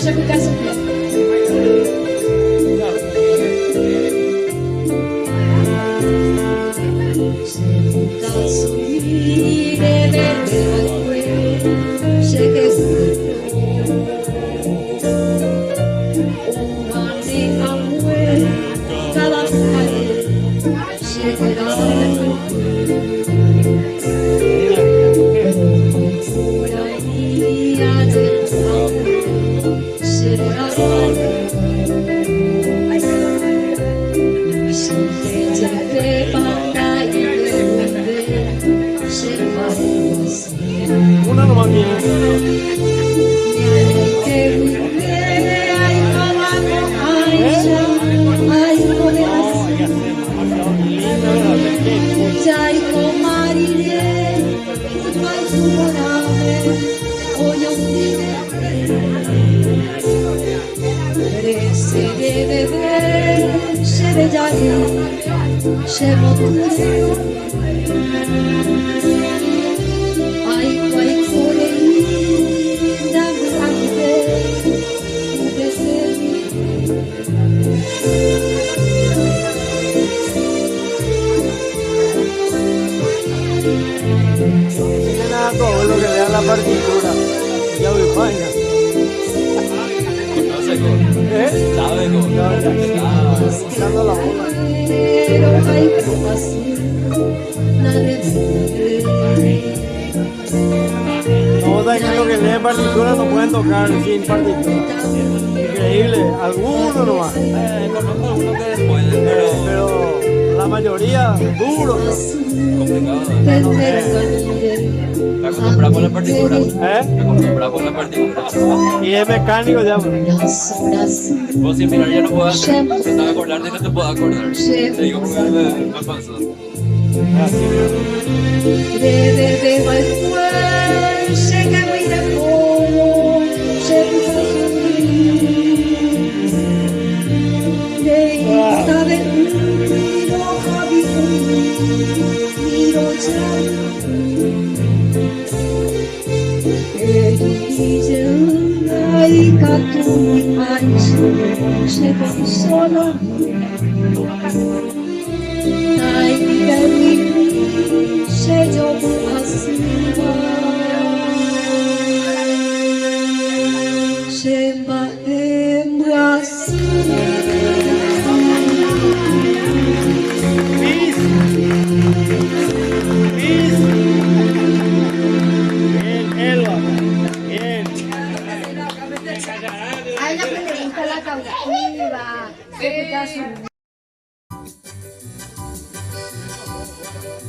se me casa. Una nomás bien. Todo lo que le da la partitura. Ya voy vaina. Sabe cómo. Dando la bola. No, daña lo que lee partitura no pueden tocar sin partitura. Increíble, algunos nomás. Conozco algunos que pueden, Pero la mayoría duro. complicado. La compramos la partitura. La compramos la partitura. Y es mecánico ya. Vos sin mirar ya no puedo hacer. Te estaba acordando y no te puedo acordar. Te digo porque me pasó.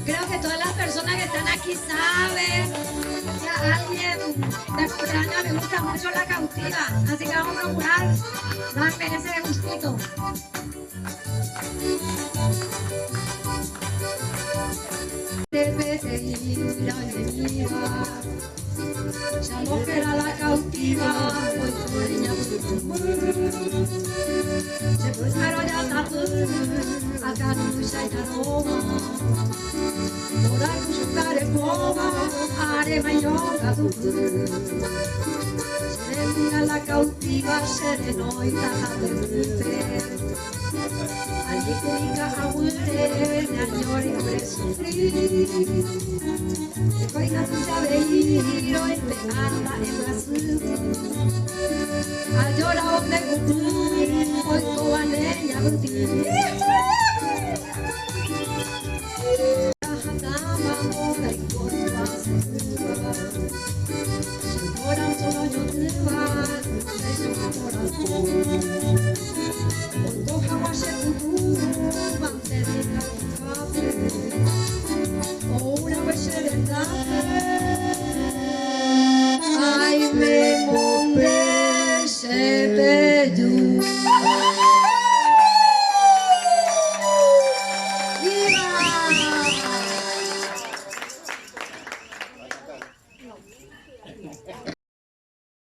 Creo que todas las personas que están aquí saben que a alguien de cumpleaños le gusta mucho la cautiva, así que vamos a procurar darme ese gustito. Ya no era la cautiva, hoy dueña se buscaron ya acá no se aroma. Ora kushukare koma, are mayoga tu. Serena la cautiva, serenoita de allí cuica abulte, ñañori presufrir. Se coina tu chaveiro, anda en Brasil. A llora onde cutu, hoy coaneña buti. Untuk hawa